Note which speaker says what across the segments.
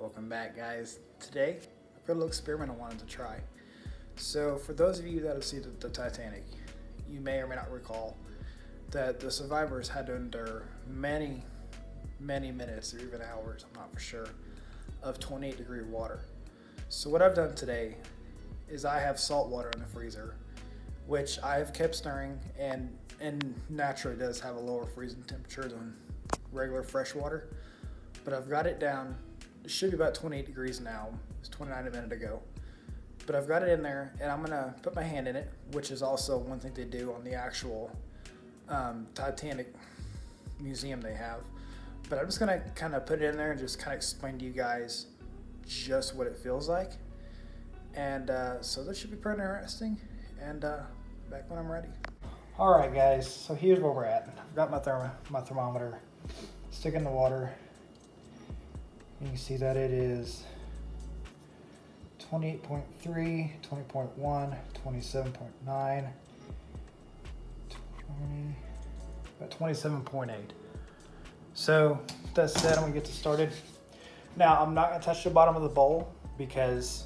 Speaker 1: Welcome back, guys. Today, I've got a little experiment I wanted to try. So, for those of you that have seen the Titanic, you may or may not recall that the survivors had to endure many minutes or even hours, I'm not for sure, of 28-degree water. So what I've done today is I have salt water in the freezer, which I have kept stirring and naturally does have a lower freezing temperature than regular fresh water. But I've got it down. It should be about 28 degrees now. It was 29 a minute ago. But I've got it in there, and I'm gonna put my hand in it, which is also one thing they do on the actual Titanic museum they have. But I'm just gonna kind of put it in there and just kind of explain to you guys just what it feels like. And so this should be pretty interesting. And back when I'm ready. All right, guys. So here's where we're at. I've got my thermometer. Stick in the water. You can see that it is 28.3, 20.1, 27.9, 20, about 27.8. So that said, I'm gonna get this started. Now I'm not gonna touch the bottom of the bowl because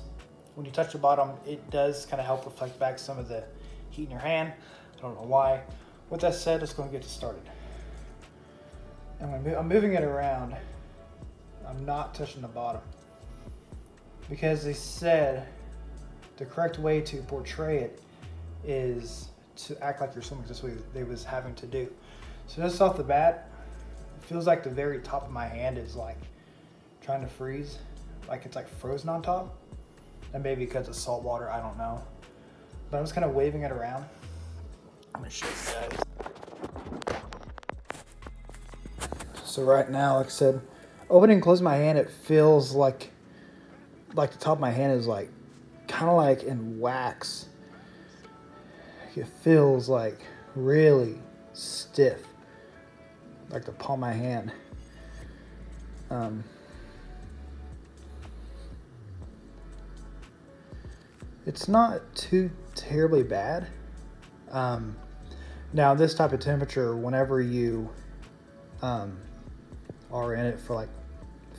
Speaker 1: when you touch the bottom, it does kind of help reflect back some of the heat in your hand. I don't know why. With that said, let's go and get this started. I'm moving it around. I'm not touching the bottom because they said the correct way to portray it is to act like you're swimming. This way they was having to do. So just off the bat, it feels like the very top of my hand is like trying to freeze, like it's like frozen on top. And maybe because it's salt water, I don't know. But I'm just kind of waving it around. I'm gonna show you guys. So right now, like I said, opening and closing my hand, it feels like the top of my hand is like kind of like in wax. It feels like really stiff, like the palm of my hand. It's not too terribly bad. Now this type of temperature, whenever you are in it for like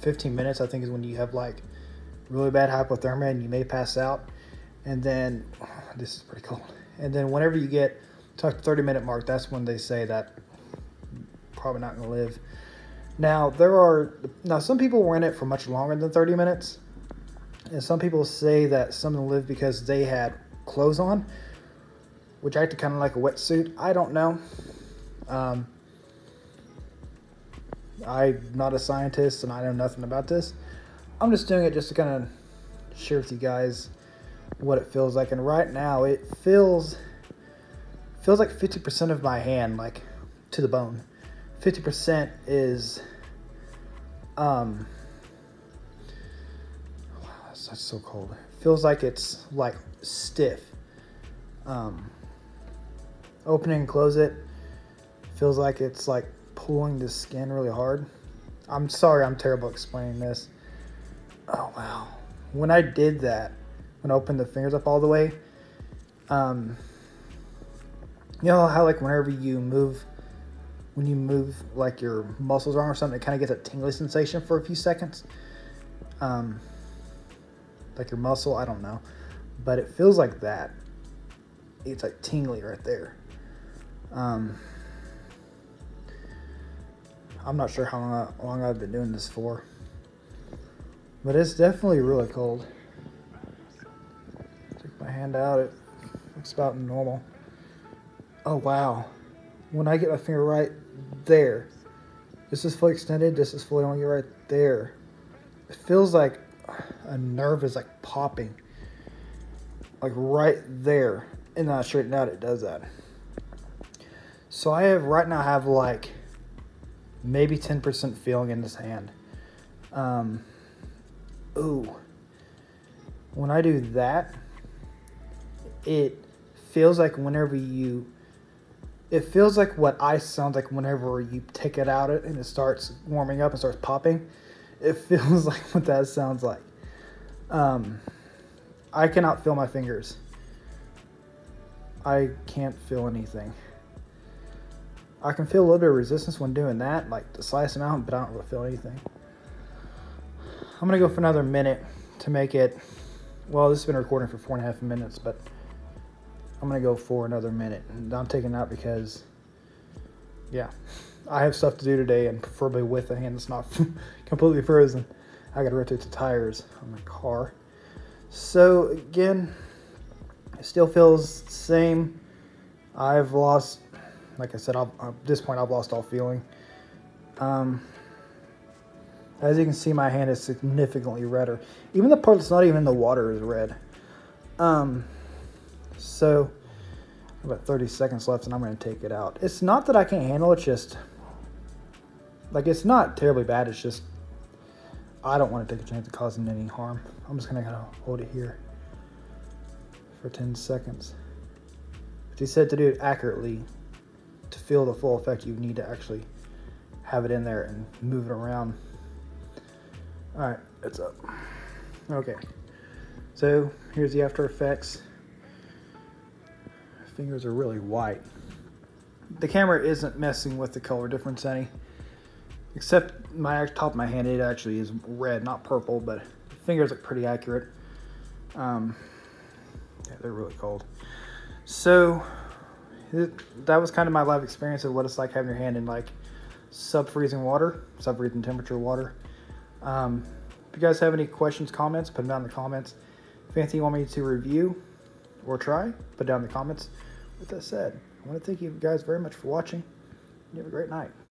Speaker 1: 15 minutes, I think is when you have like really bad hypothermia and you may pass out. And then this is pretty cold. And then whenever you get to like the 30-minute mark, that's when they say that you're probably not gonna live. Now some people were in it for much longer than 30 minutes. And some people say that some of them lived because they had clothes on, which acted kind of like a wetsuit. I don't know. I'm not a scientist and I know nothing about this. I'm just doing it just to kind of share with you guys what it feels like. And right now it feels like 50% of my hand, like to the bone. 50% is wow, that's so cold. It feels like it's like stiff. Opening and close it, feels like it's like pulling the skin really hard. I'm sorry, I'm terrible at explaining this. Oh wow. When I did that, when I opened the fingers up all the way, you know how like whenever you move, when you move like your muscles around or something, it kind of gets a tingly sensation for a few seconds. Like your muscle, I don't know. But it feels like that. It's like tingly right there. I'm not sure how long I've been doing this for, but it's definitely really cold. Take my hand out, it looks about normal. Oh wow. When I get my finger right there, this is fully extended, this is fully on you right there. It feels like a nerve is like popping, like right there. And then I straighten out, it does that. So I right now have like maybe 10% feeling in this hand. Ooh. When I do that, it feels like it feels like what ice sounds like whenever you take it out and it starts warming up and starts popping. It feels like what that sounds like. I cannot feel my fingers. I can't feel anything. I can feel a little bit of resistance when doing that, like the slightest amount, but I don't really feel anything. I'm going to go for another minute to make it, well, this has been recording for 4.5 minutes, but I'm going to go for another minute. And I'm taking that because, yeah, I have stuff to do today, and preferably with a hand that's not completely frozen. I got to rotate the tires on my car. So again, it still feels the same. I've lost, like I said, at this point I've lost all feeling. As you can see, my hand is significantly redder. Even the part that's not even in the water is red. So about 30 seconds left, and I'm going to take it out. It's not that I can't handle it, just like, it's not terribly bad. It's just I don't want to take a chance of causing any harm. I'm just going to kind of hold it here for 10 seconds. But they said to do it accurately, to feel the full effect, you need to actually have it in there and move it around. All right, it's up. Okay, so here's the after effects. My fingers are really white. The camera isn't messing with the color difference any, except my top of my hand, it actually is red, not purple, but the fingers look pretty accurate. Yeah, they're really cold. So that was kind of my live experience of what it's like having your hand in like sub-freezing temperature water. If you guys have any questions, comments, put them down in the comments. If anything you want me to review or try, put down in the comments. With that said, I want to thank you guys very much for watching. You have a great night.